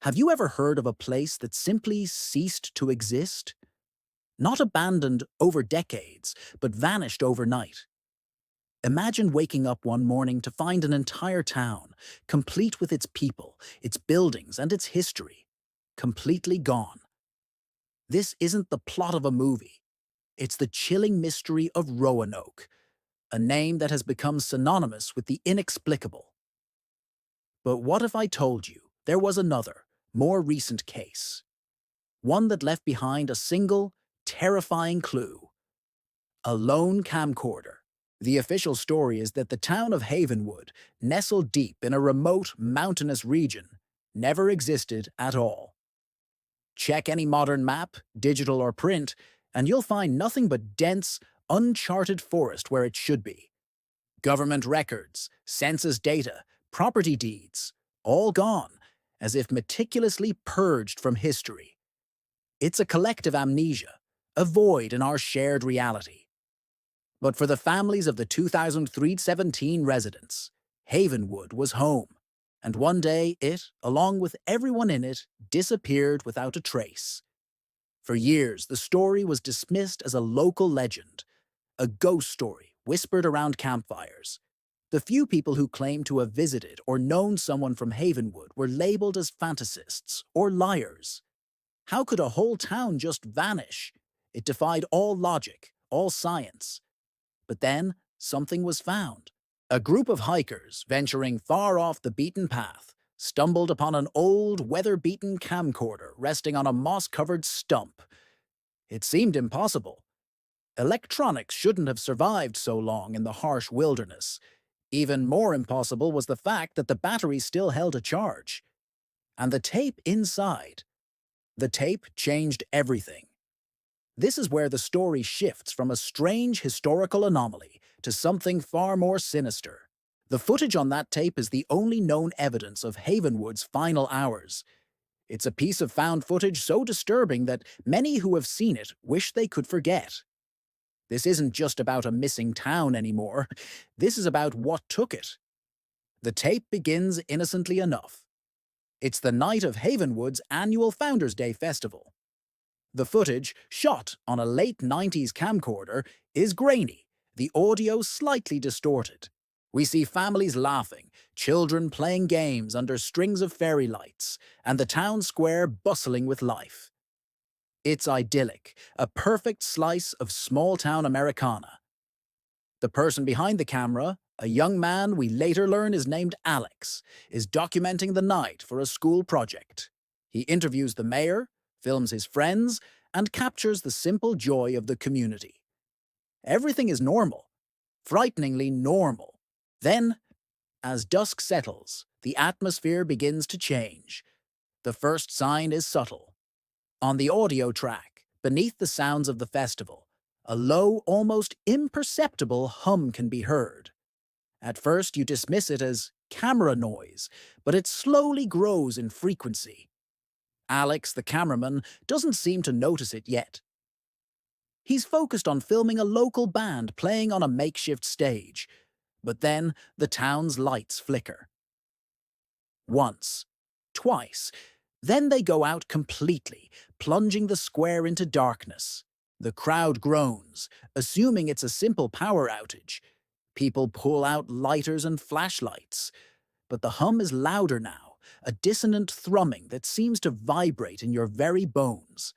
Have you ever heard of a place that simply ceased to exist? Not abandoned over decades, but vanished overnight. Imagine waking up one morning to find an entire town, complete with its people, its buildings, and its history, completely gone. This isn't the plot of a movie. It's the chilling mystery of Roanoke, a name that has become synonymous with the inexplicable. But what if I told you there was another, more recent case? One that left behind a single, terrifying clue: a lone camcorder. The official story is that the town of Havenwood, nestled deep in a remote, mountainous region, never existed at all. Check any modern map, digital or print, and you'll find nothing but dense, uncharted forest where it should be. Government records, census data, property deeds, all gone, as if meticulously purged from history. It's a collective amnesia, a void in our shared reality. But for the families of the 2317 residents, Havenwood was home, and one day it, along with everyone in it, disappeared without a trace. For years, the story was dismissed as a local legend, a ghost story whispered around campfires. The few people who claimed to have visited or known someone from Havenwood were labeled as fantasists or liars. How could a whole town just vanish? It defied all logic, all science. But then, something was found. A group of hikers, venturing far off the beaten path, stumbled upon an old, weather-beaten camcorder resting on a moss-covered stump. It seemed impossible. Electronics shouldn't have survived so long in the harsh wilderness. Even more impossible was the fact that the battery still held a charge. And the tape inside. The tape changed everything. This is where the story shifts from a strange historical anomaly to something far more sinister. The footage on that tape is the only known evidence of Havenwood's final hours. It's a piece of found footage so disturbing that many who have seen it wish they could forget. This isn't just about a missing town anymore. This is about what took it. The tape begins innocently enough. It's the night of Havenwood's annual Founders' Day festival. The footage, shot on a late 90s camcorder, is grainy, the audio slightly distorted. We see families laughing, children playing games under strings of fairy lights, and the town square bustling with life. It's idyllic, a perfect slice of small-town Americana. The person behind the camera, a young man we later learn is named Alex, is documenting the night for a school project. He interviews the mayor, films his friends, and captures the simple joy of the community. Everything is normal, frighteningly normal. Then, as dusk settles, the atmosphere begins to change. The first sign is subtle. On the audio track, beneath the sounds of the festival, a low, almost imperceptible hum can be heard. At first, you dismiss it as camera noise, but it slowly grows in frequency. Alex, the cameraman, doesn't seem to notice it yet. He's focused on filming a local band playing on a makeshift stage, but then the town's lights flicker. Once, twice, then they go out completely, plunging the square into darkness. The crowd groans, assuming it's a simple power outage. People pull out lighters and flashlights, but the hum is louder now, a dissonant thrumming that seems to vibrate in your very bones.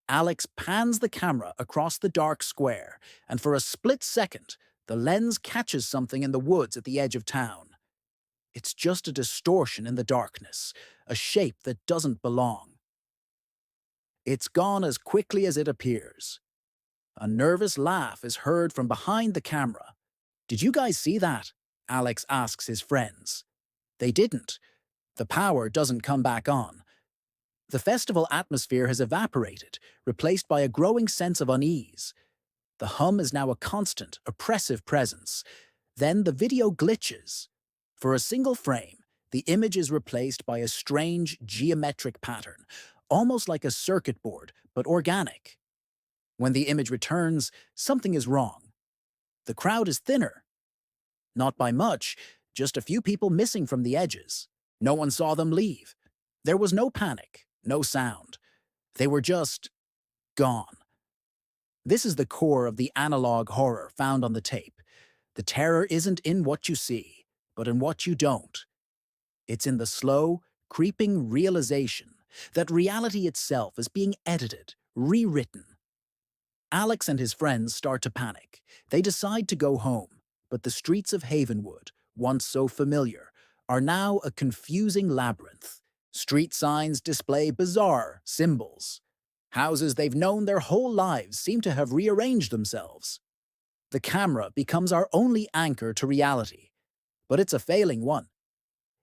Alex pans the camera across the dark square, and for a split second, the lens catches something in the woods at the edge of town. It's just a distortion in the darkness, a shape that doesn't belong. It's gone as quickly as it appears. A nervous laugh is heard from behind the camera. "Did you guys see that?" Alex asks his friends. They didn't. The power doesn't come back on. The festival atmosphere has evaporated, replaced by a growing sense of unease. The hum is now a constant, oppressive presence. Then the video glitches. For a single frame, the image is replaced by a strange geometric pattern, almost like a circuit board, but organic. When the image returns, something is wrong. The crowd is thinner. Not by much, just a few people missing from the edges. No one saw them leave. There was no panic, no sound. They were just gone. This is the core of the analog horror found on the tape. The terror isn't in what you see, but in what you don't. It's in the slow, creeping realization that reality itself is being edited, rewritten. Alex and his friends start to panic. They decide to go home, but the streets of Havenwood, once so familiar, are now a confusing labyrinth. Street signs display bizarre symbols. Houses they've known their whole lives seem to have rearranged themselves. The camera becomes our only anchor to reality, but it's a failing one.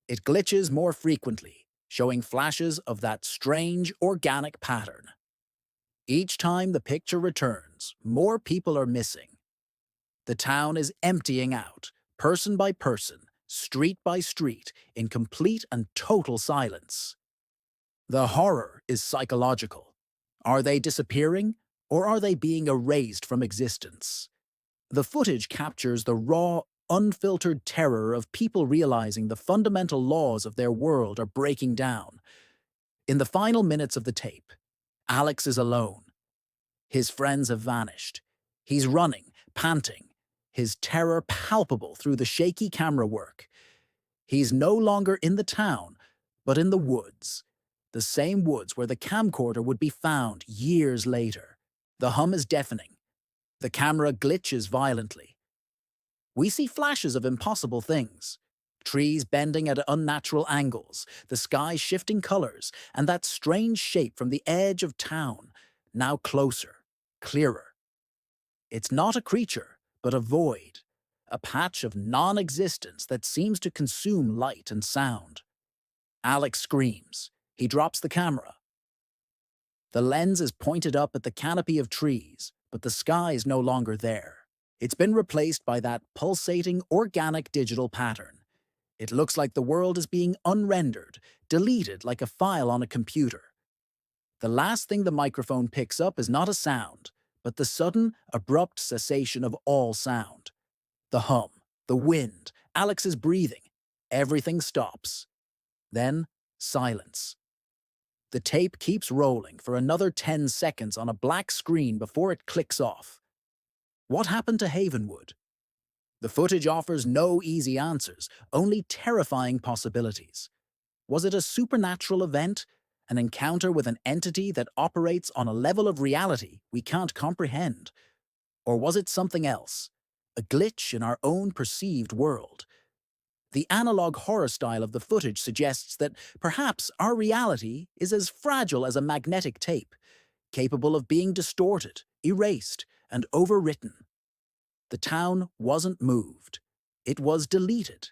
It glitches more frequently, showing flashes of that strange organic pattern. Each time the picture returns, more people are missing. The town is emptying out, person by person, street by street, in complete and total silence. The horror is psychological. Are they disappearing, or are they being erased from existence? The footage captures the raw, unfiltered terror of people realizing the fundamental laws of their world are breaking down. In the final minutes of the tape, Alex is alone. His friends have vanished. He's running, panting, his terror palpable through the shaky camera work. He's no longer in the town, but in the woods. The same woods where the camcorder would be found years later. The hum is deafening. The camera glitches violently. We see flashes of impossible things. Trees bending at unnatural angles, the sky shifting colors, and that strange shape from the edge of town, now closer, clearer. It's not a creature, but a void, a patch of non-existence that seems to consume light and sound. Alex screams. He drops the camera. The lens is pointed up at the canopy of trees, but the sky is no longer there. It's been replaced by that pulsating, organic digital pattern. It looks like the world is being unrendered, deleted like a file on a computer. The last thing the microphone picks up is not a sound, but the sudden, abrupt cessation of all sound. The hum, the wind, Alex's breathing. Everything stops. Then, silence. The tape keeps rolling for another 10 seconds on a black screen before it clicks off. What happened to Havenwood? The footage offers no easy answers, only terrifying possibilities. Was it a supernatural event? An encounter with an entity that operates on a level of reality we can't comprehend? Or was it something else? A glitch in our own perceived world? The analog horror style of the footage suggests that perhaps our reality is as fragile as a magnetic tape, capable of being distorted, erased, and overwritten. The town wasn't moved. It was deleted.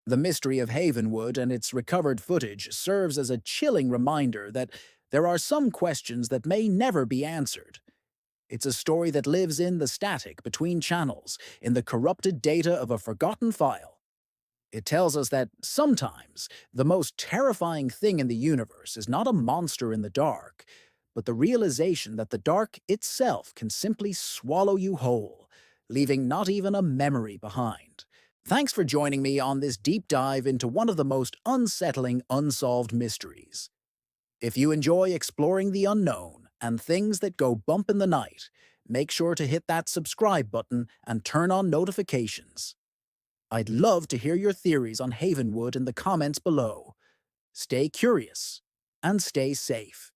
The mystery of Havenwood and its recovered footage serves as a chilling reminder that there are some questions that may never be answered. It's a story that lives in the static between channels, in the corrupted data of a forgotten file. It tells us that sometimes the most terrifying thing in the universe is not a monster in the dark, but the realization that the dark itself can simply swallow you whole, leaving not even a memory behind. Thanks for joining me on this deep dive into one of the most unsettling unsolved mysteries. If you enjoy exploring the unknown and things that go bump in the night, make sure to hit that subscribe button and turn on notifications. I'd love to hear your theories on Havenwood in the comments below. Stay curious and stay safe.